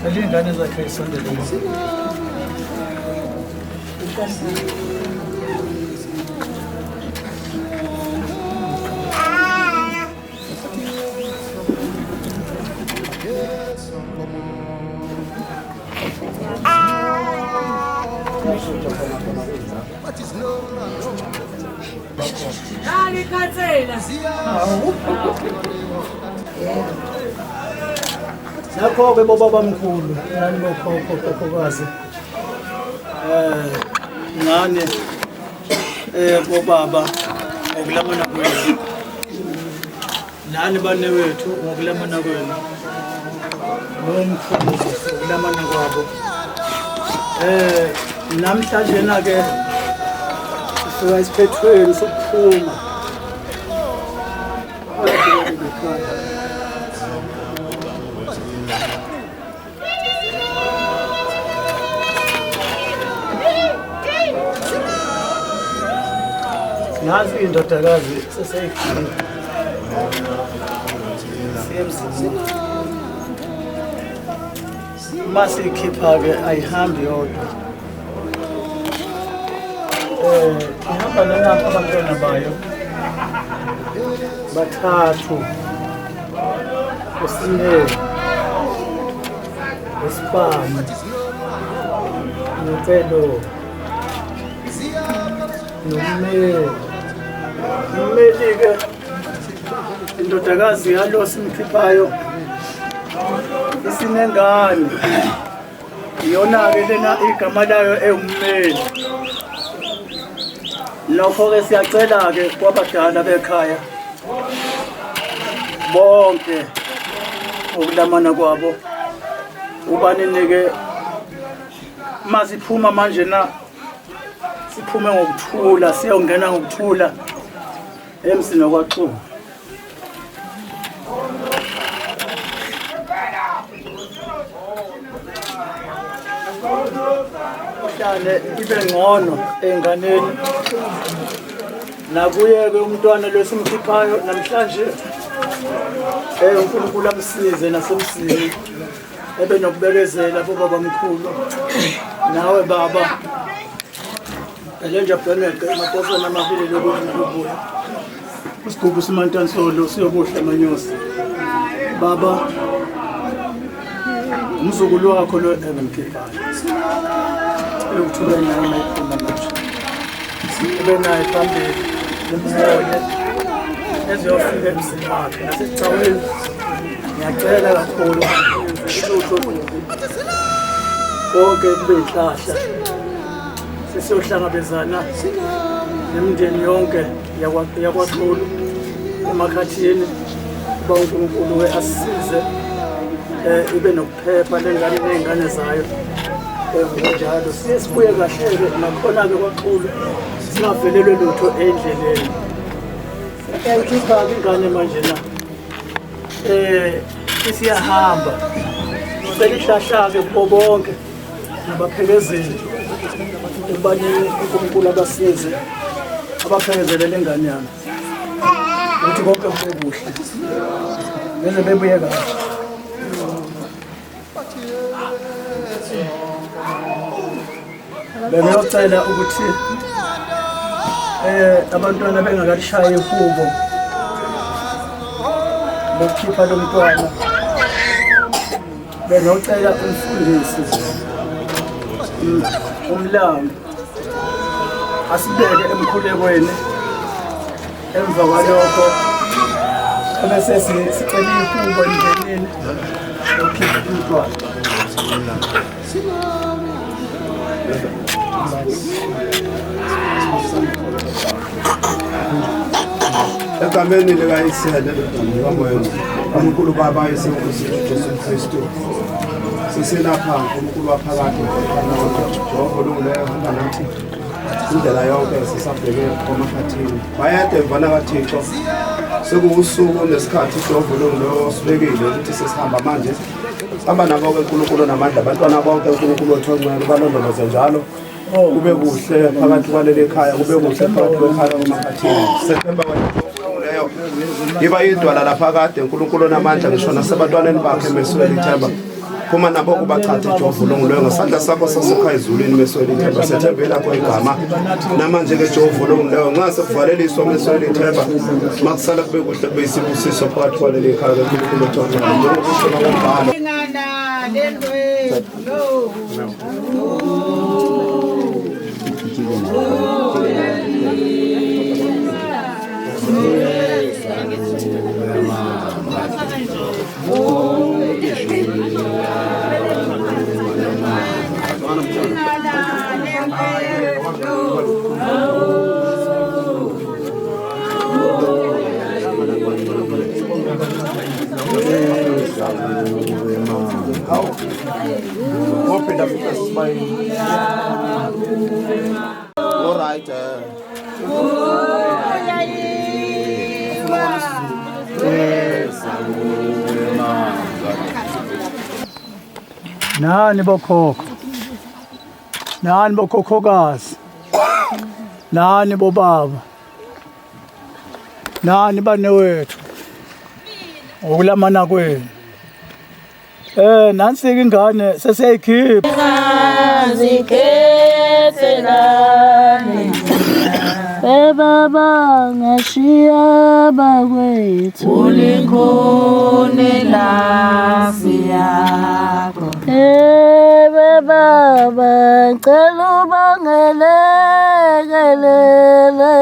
Elingane zakhe isondelile. Dale, Katsela. Nakho-ke bobaba mkhulu nani bokhokhokazi ngane bobaba ngokulamana kwenu nani bane wethu ngokulamana kwenu nomkhulu ngokulamana kwabo namhlanje na-ke sifika isiphethweni sokuphuma nazi indodakazi seseyigcina siyemzini uma siyikhipha-ke ayihambi yodwa ihamba nanapha abantwana bayo bathathu uSinele uSipama noPelo Nomeli-ke indodakazi yalo simkhiphayo isinengane iyona-ke lena igama layo ewummeli. Lokho-ke siyacela-ke kwabadala bekhaya bonke ukulamana kwabo ubaninike masiphuma manje na siphume ngokuthula siyongena ngokuthula emsini kwaXhuba. Uhlale ibe ngcono enganeni nakuye-ke umntwana lesimkhiphayo namhlanje uNkulunkulu amsize nasemsini ebe nokubekezela bobaba mkhulu nawe baba Elenja Planet amaphosana amabili lokubuya uSigubu Simantansolo siyobuhla amanyosi baba umzukulu wakho lo ebemkhiphayo lokuthuka naye mayiphuma manje sibe naye phambili nemmoya eziyofika emsini wakhe nasecaweni ngiyacela kakhulu konke kube yihlahla siyohlangabezana nemindeni yonke yakwaXhulu emakhathini uba uNkulunkulu asisize ibe nokuphepha lengane ney'ngane zayo ngokunjalo siye sibuye kahle-ke nakhona-ke kwaXhulu singavelelwe lutho endleleni. Siyayikhipha-ke ingane manje na isiyahamba sicela ihlahla-ke kubo bonke nabaphekezeli ukubanini uNkulunkulu abasize abaphekezelele ingane yami ukuthi konke kube kuhle beze bebuye kahle. Bengiyocela ukuthi abantwana bengakalishaya ihubo lokukhipha lo mntwana bengiyocela umfundisi umlambi asibeke emkhulekweni emva kwalokho ebese sicela ihubo endleleni lokukhipha umntwana. Egameni likaYisele kaMoya uNkulunkulu Baba yesenkosi Jesu Kristu siselapha uNkulunkulu waphakade Jehova olungileyo hamba nathi indlela yonke sisabheke emakhathini bayede mvana kaThixo sekuwusuku nesikhathi ijova olungileyo osibekile ukuthi sesihamba manje hamba nabo uNkulunkulu namandla abantwana bonke uNkulunkulu othongcwele balondoloze njalo kube kuhle phakathi kwaleli ekhaya kube kuhle phakathi kwekhaya uMakhathini September leyo iba idwala lapha kade uNkulunkulu namandla ngisho nasebantwaneni bakhe meswele ithemba kuma nabo kubachatha ijova olungileyo ngesandla sakho sasekhaya ezulwini meswele ithemba sethembela kwegama namanje ke ijova olungileyo nxa sekuvaleleliswa meswele ithemba makusala kube kuhle kube isibusiso phakathi kwaleli ekhaya uNkulunkulu othongcwele njengokusho ngombhalo Open up the smile. All right. Nani bokhokho, nani bokhokhokazi, nani bobaba, nani banewethu, ukulamana kwenu. Nansi-ke ingane sesiyayikhipha. Baba ngashiya bakwethu ulikhonela siyakho baba ngicela ubangelekelele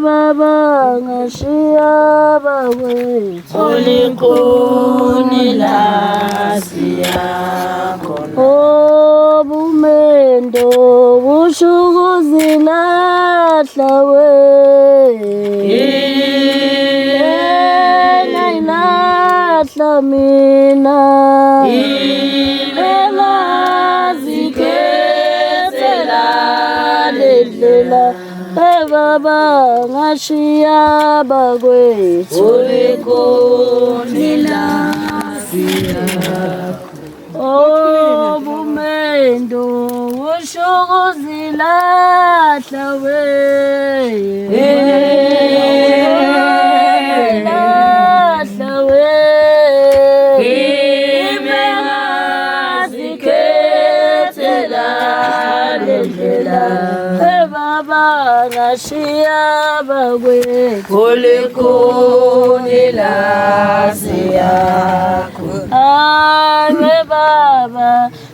Baba ngashiya bakwethu ulikhonela siyakho obumendo bushukuzilahla we nayilahla mina elazikethela lendlela Baba ngashiya bakwethu ulikhonela siyakho obumendo bushukuzilahla we lahla we imengazikethela lendlela Baba ngashiya bakwethu ulikhonela siyakho ave baba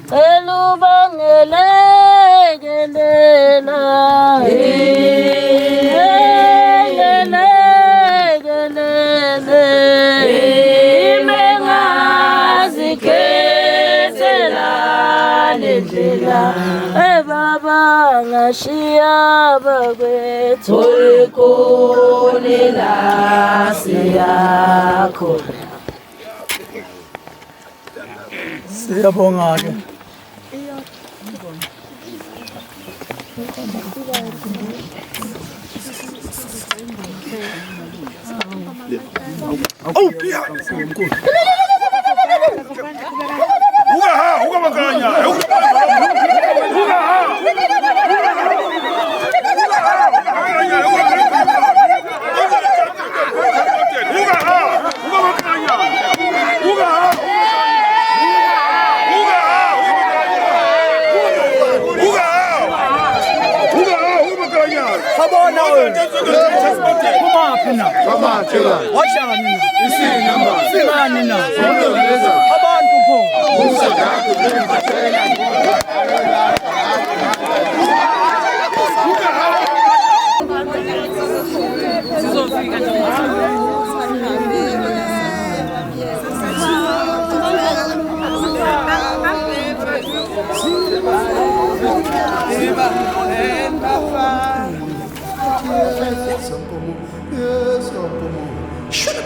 cela ubangelekelela imengazikethela lendlela Baba ngashiya bakwethu ulikhonela siyakho Siyabonga-ke. Oh, yeah. Uga makanya. Sabona wewe. Kumaphi na? Washaka nina. Singani na. Abantu pho. Shut up,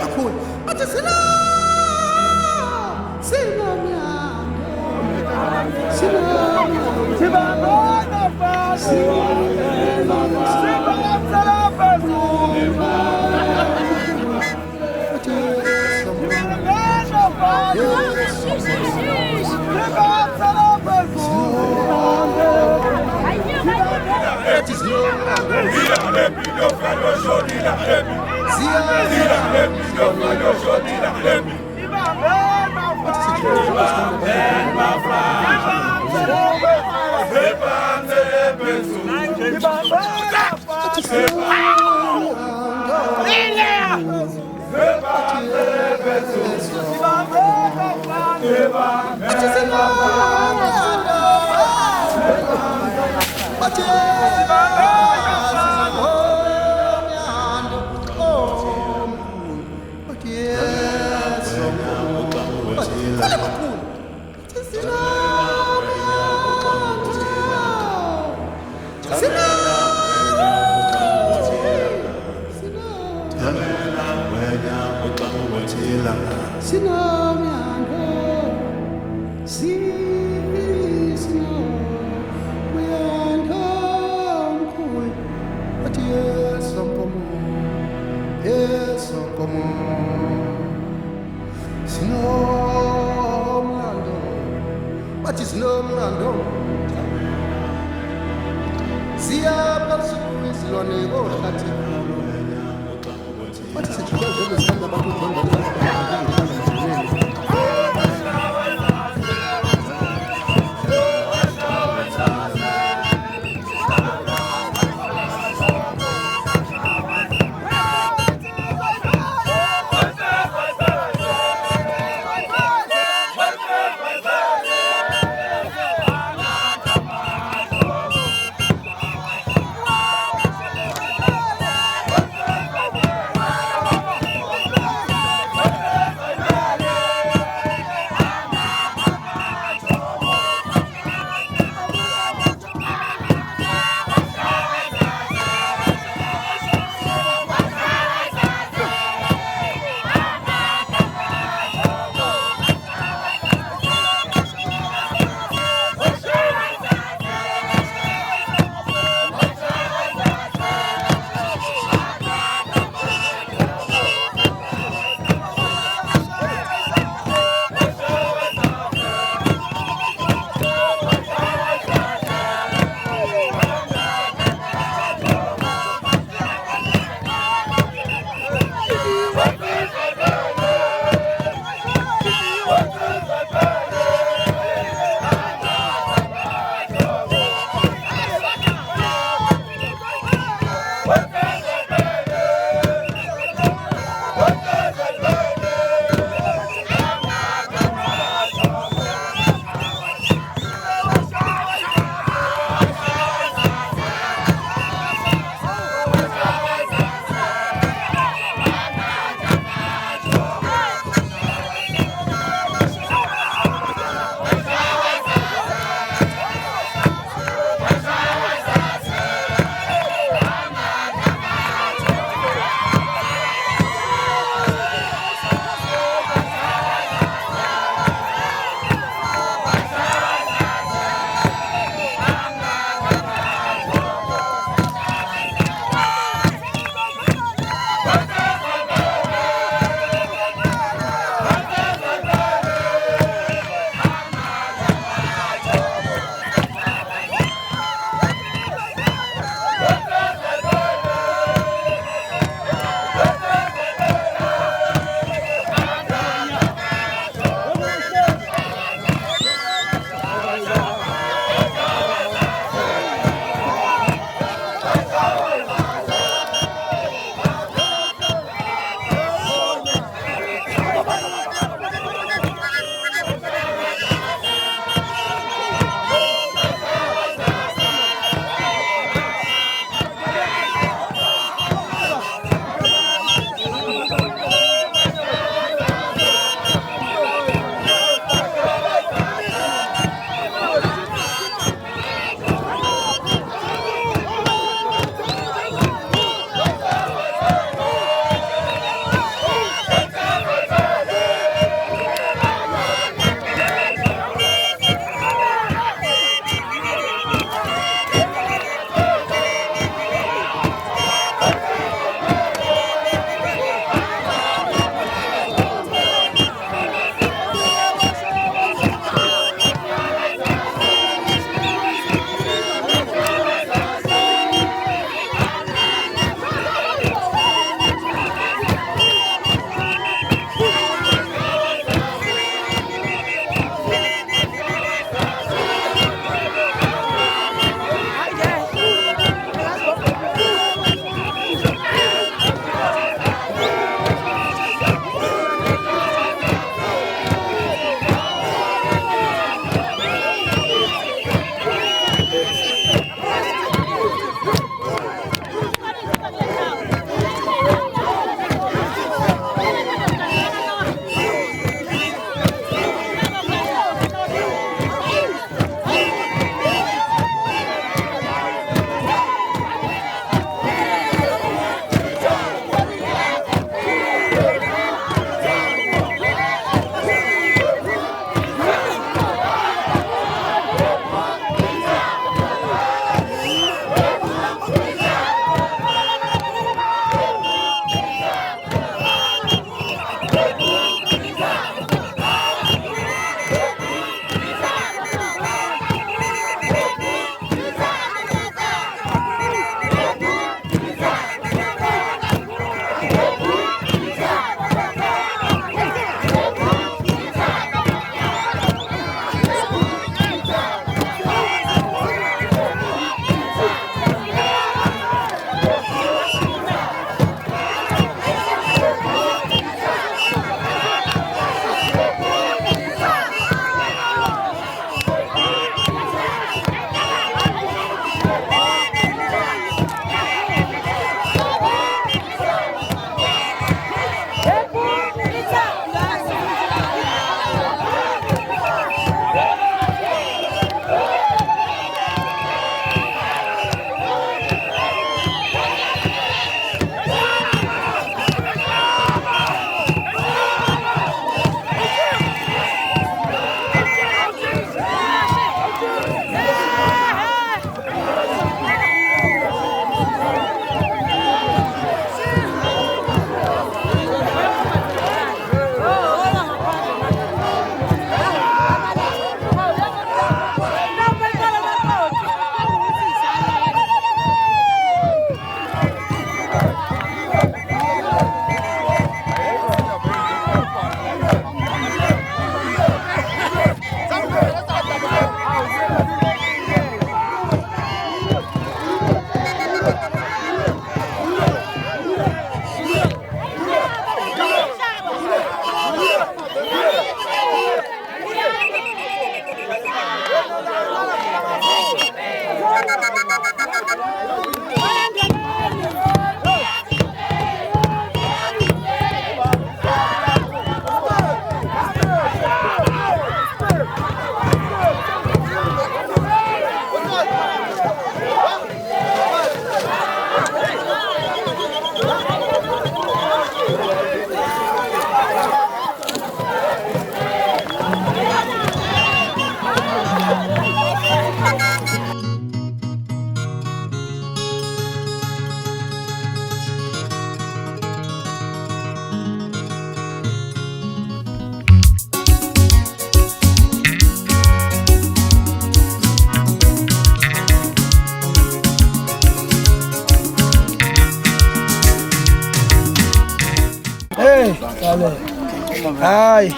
Hayi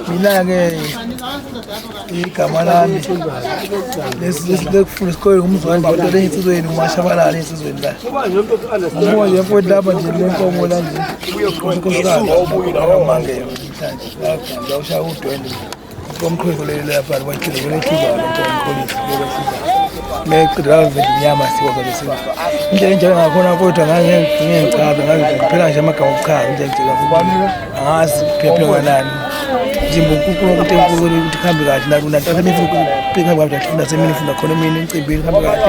mina-ke igama lami lekufunda isikole ngumzwani ndoda ey'nsizweni umashabalala ey'nsizweni la umoya emfowethu lapha nje lenkomo la nje unkosikazi amangelo namhlanje lagamba ushaya udwendwe komqhweko leli lapha libathile kulethizayo meqedala inyama siwabelesiwa indlela enjalo ngakhona kodwa ngangichaza ngaziphela nje amagama okuchaza nje ngitshela kubanike angazi phephe kanani njimbo unkulunkulu ukuthi enkulu ukuthi kuhambe kahle nakuna ntasemifuna ukubheka kahle kahle nasemini funda khona mina emcimbini kuhambe kahle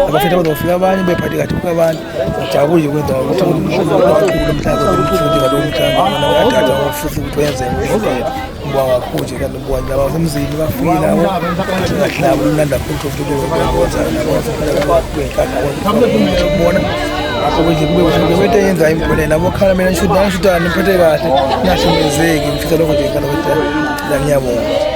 abafethu bazofika abanye bephathe kahle kubanye jabule kwenza ukuthi umhlaba ukuthi ngalo umhlaba nabadala ofuthi ukuthi wenze ngendlela ngibonga kakhulu nje kanti ngibonga laba semzini bafika labo kahle labo umlanda futhi ukuthi ukwenza nabo ukubona akubonje kube ukuthi yenza impela nabo khala mina ngishuda niphethe kahle nashimezeki ngifisa lokho nje kana ukuthi la ngiyabonga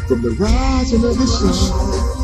from the rising of the sun.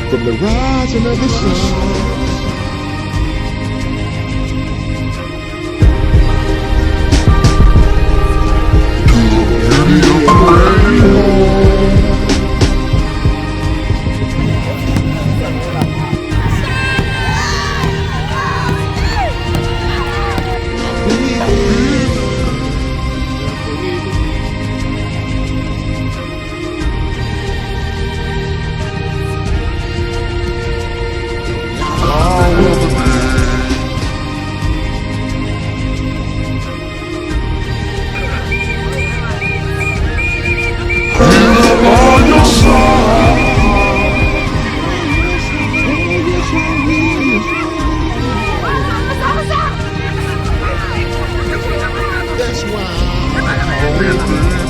From the rising of the sun that's why